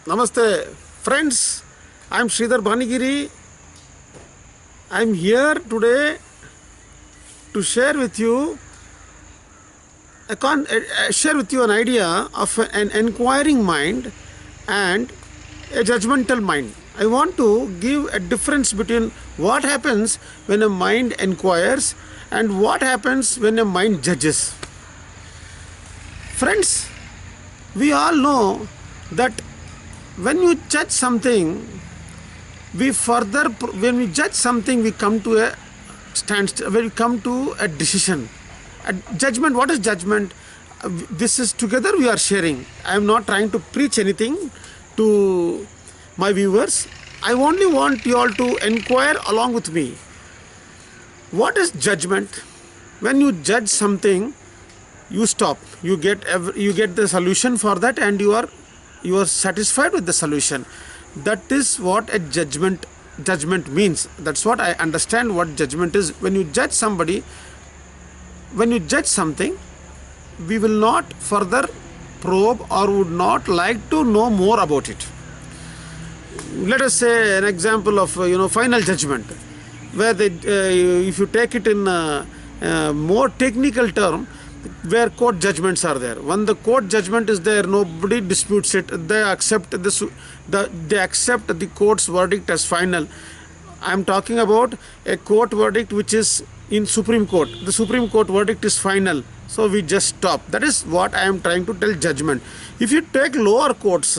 Namaste, friends. I'm Sridhar Bhanigiri. I'm here today to share with you an idea of an inquiring mind and a judgmental mind. I want to give a difference between what happens when a mind inquires and what happens when a mind judges. Friends, we all know that when you judge something, when we judge something, we come to a standstill, when we come to a decision. A judgment, what is judgment? This is together we are sharing. I am not trying to preach anything to my viewers. I only want you all to inquire along with me. What is judgment? When you judge something, you stop. You get the solution for that, and you are satisfied with the solution. That is what a judgment means. That's what I understand what judgment is. When you judge somebody, when you judge something, we will not further probe or would not like to know more about it. Let us say an example of final judgment, where if you take it in a more technical term, where court judgments are there. When the court judgment is there, nobody disputes it. They accept they accept the court's verdict as final. I am talking about a court verdict which is in Supreme Court. The Supreme Court verdict is final, so we just stop. That is what I am trying to tell judgment. If you take lower courts,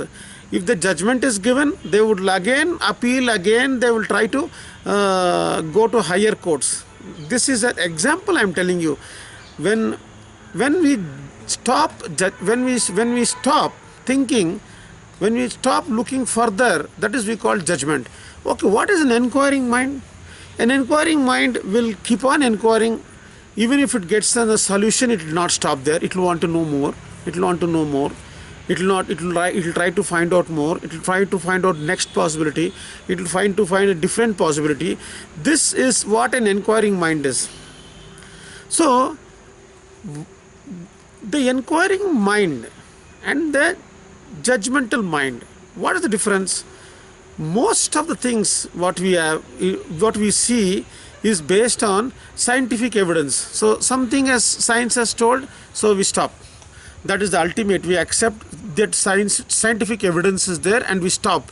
if the judgment is given, they would again appeal again. They will try to go to higher courts. This is an example I am telling you. When we stop thinking, when we stop looking further, that is we call judgment. Okay, what is an inquiring mind? An inquiring mind will keep on inquiring. Even if it gets a solution, it will not stop there. It will want to know more. It will want to know more. It will try to find out more. It will try to find out next possibility. It will find a different possibility. This is what an inquiring mind is. So the inquiring mind and the judgmental mind, what is the difference? Most of the things what we see is based on scientific evidence. So something as science has told, so we stop. That is the ultimate. We accept that scientific evidence is there and we stop.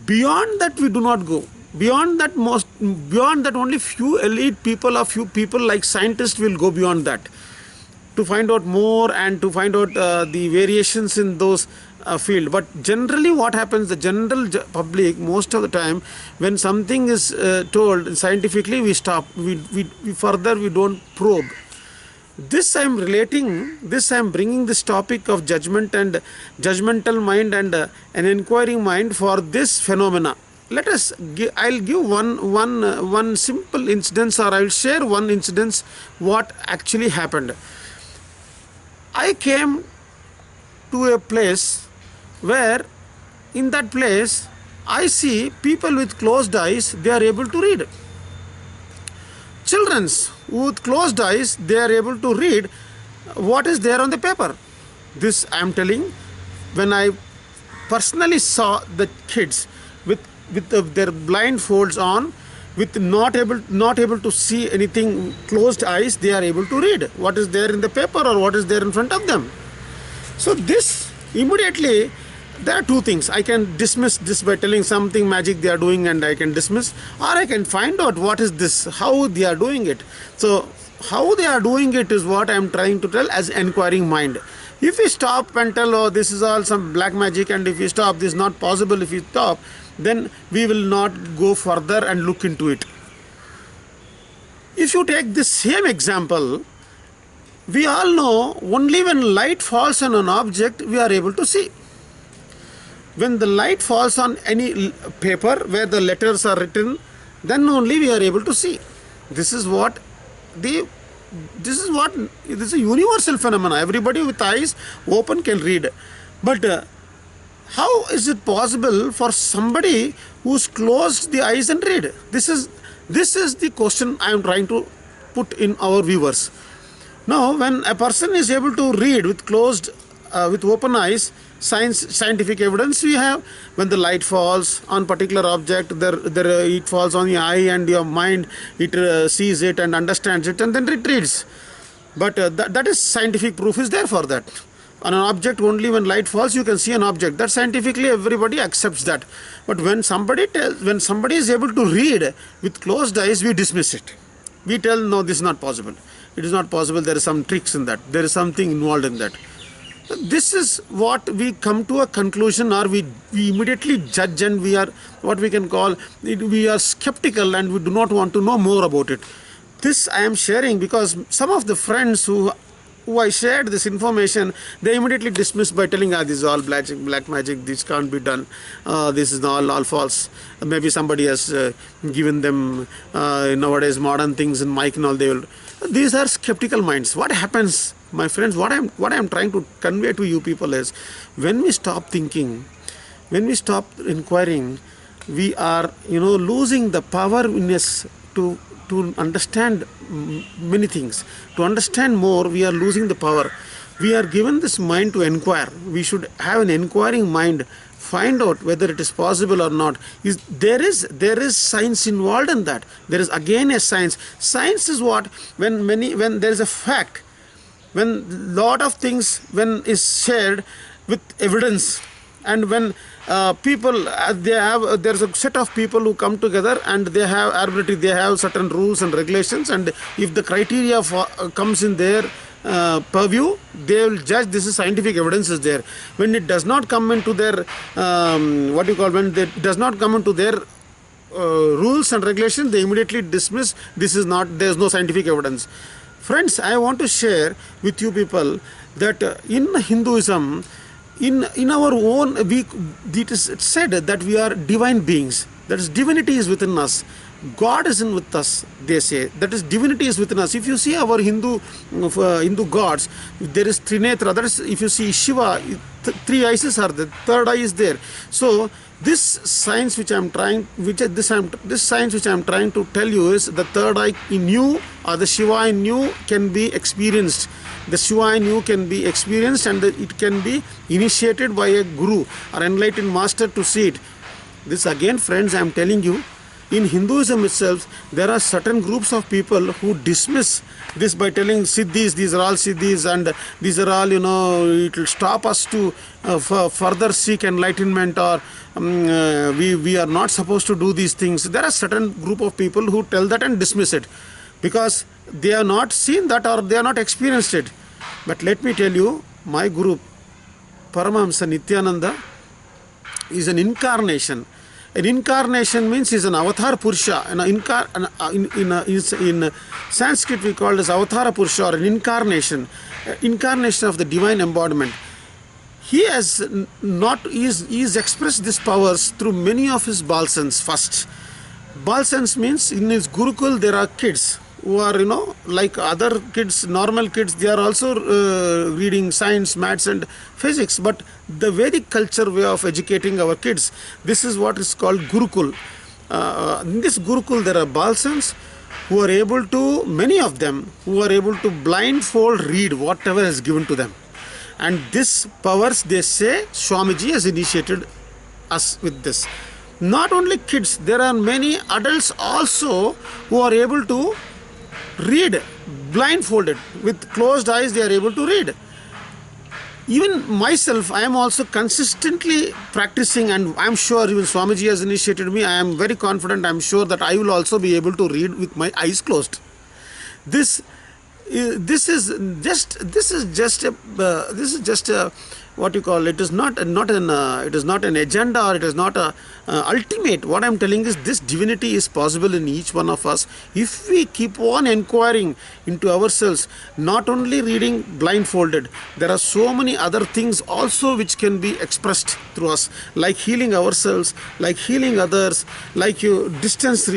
Beyond that we do not go. Beyond that only few elite people or few people like scientists will go beyond that, to find out more and to find out the variations in those field. But generally what happens, the general public, most of the time, when something is told scientifically, we stop. We don't probe. This I am bringing this topic of judgment and judgmental mind and an inquiring mind for this phenomena. I'll give one simple incident, or I'll share one incident what actually happened. I came to a place where in that place I see people with closed eyes, they are able to read. Children with closed eyes, they are able to read what is there on the paper. This I am telling when I personally saw the kids with their blindfolds on, with not able to see anything, closed eyes, they are able to read what is there in the paper or what is there in front of them. So this immediately, there are two things. I can dismiss this by telling something magic they are doing and I can dismiss, or I can find out what is this, how they are doing it. So how they are doing it is what I am trying to tell as inquiring mind. If we stop and tell, oh, this is all some black magic, and if we stop, this is not possible, if we stop, then we will not go further and look into it. If you take this same example, we all know only when light falls on an object, we are able to see. When the light falls on any paper where the letters are written, then only we are able to see. This is a universal phenomenon. Everybody with eyes open can read. But how is it possible for somebody who's closed the eyes and read? This is the question I am trying to put in our viewers. Now, when a person is able to read with closed with open eyes, scientific evidence we have. When the light falls on particular object, it falls on the eye, and your mind, it sees it and understands it, and then retreats. But that is scientific proof is there for that. On an object, only when light falls you can see an object. That scientifically everybody accepts that. But when somebody is able to read with closed eyes, we dismiss it. We tell, no, this is not possible. It is not possible. There is some tricks in that. There is something involved in that. This is what we come to a conclusion, or we immediately judge, and we are what we can call, we are skeptical and we do not want to know more about it. This I am sharing because some of the friends who I shared this information, they immediately dismissed by telling, this is all black magic, this can't be done, this is all false. Maybe somebody has given them nowadays modern things in mic and all. These are skeptical minds. What happens, my friends, what I'm trying to convey to you people is, when we stop thinking, when we stop inquiring, we are losing the power in us to understand many things. To understand more, we are losing the power. We are given this mind to inquire. We should have an inquiring mind, find out whether it is possible or not. There is science involved in that. There is again a science. Science is what, when there is a fact, when lot of things when is shared with evidence, and when people there's a set of people who come together and they have arbitrary, they have certain rules and regulations, and if the criteria comes in their purview, they will judge this is scientific evidence is there. When it does not come into their when it does not come into their rules and regulations, they immediately dismiss, this is not, there is no scientific evidence. Friends, I want to share with you people that in Hinduism, in our own, it is said that we are divine beings. That is, divinity is within us. God is in with us, they say. That is, divinity is within us. If you see our Hindu gods, there is Trinetra. That is, if you see Shiva, three eyes are there, third eye is there. So this science which I am trying to tell you is, the third eye in you, or the Shiva in you, can be experienced. The Shiva in you can be experienced, and it can be initiated by a guru or enlightened master to see it. This again, friends, I am telling you, in Hinduism itself, there are certain groups of people who dismiss this by telling siddhis, these are all siddhis, and these are all, it will stop us to further seek enlightenment, or we are not supposed to do these things. There are certain group of people who tell that and dismiss it because they have not seen that or they have not experienced it. But let me tell you, my guru, Paramahamsa Nityananda, is an incarnation. An incarnation means he is an avatar Purusha. In Sanskrit we call it as Avatara Purusha, or an incarnation. Incarnation of the divine embodiment. He has he's expressed these powers through many of his balsans first. Balsans means in his Gurukul there are kids who are, like other kids, normal kids, they are also reading science, maths and physics. But the Vedic culture way of educating our kids, this is what is called Gurukul. In this Gurukul there are balsans who are able to, many of them, who are able to blindfold read whatever is given to them. And this powers, they say, Swamiji has initiated us with this. Not only kids, there are many adults also who are able to read blindfolded. With closed eyes, they are able to read. Even myself, I am also consistently practicing, and I am sure even Swamiji has initiated me. I am very confident, I am sure that I will also be able to read with my eyes closed. This is just a what you call, it is not an agenda, or it is not a ultimate. What I am telling is, this divinity is possible in each one of us if we keep on inquiring into ourselves, not only reading blindfolded. There are so many other things also which can be expressed through us, like healing ourselves, like healing others, like distance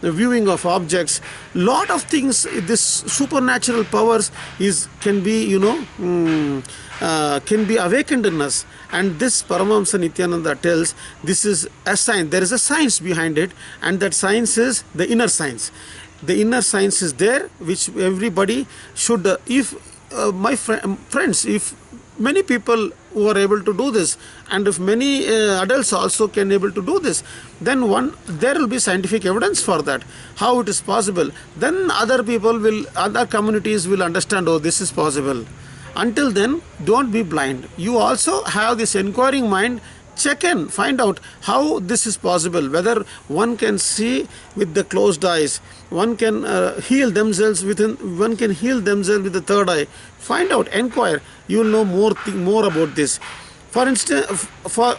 viewing of objects. Lot of things, this supernatural powers can be awakened in us. And this Paramahamsa Nityananda tells, this is a science. There is a science behind it, and that science is the inner science. The inner science is there, which everybody should, if my friends, if many people who are able to do this, and if many adults also can able to do this, then there will be scientific evidence for that, how it is possible. Then other communities will understand, oh, this is possible. Until then, don't be blind. You also have this inquiring mind. Check in, find out how this is possible, whether one can see with the closed eyes, one can heal themselves with the third eye. Find out, inquire. You will know more about this. For instance,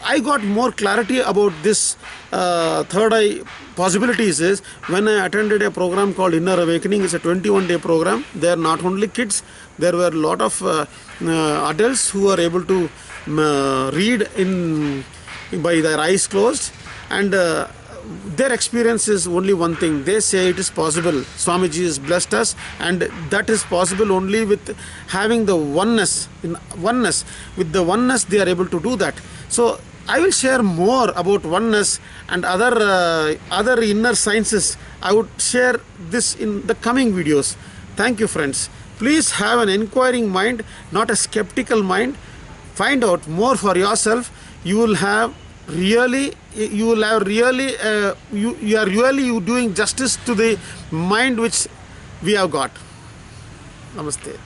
I got more clarity about this third eye possibilities is when I attended a program called Inner Awakening. It's a 21-day program. There are not only kids, there were a lot of adults who are able to read by their eyes closed, and their experience is only one thing. They say it is possible. Swamiji has blessed us, and that is possible only with having the oneness. With the oneness, they are able to do that. So I will share more about oneness and other inner sciences. I would share this in the coming videos. Thank you, friends. Please have an inquiring mind, not a skeptical mind. Find out more for yourself. You are really doing justice to the mind which we have got. Namaste.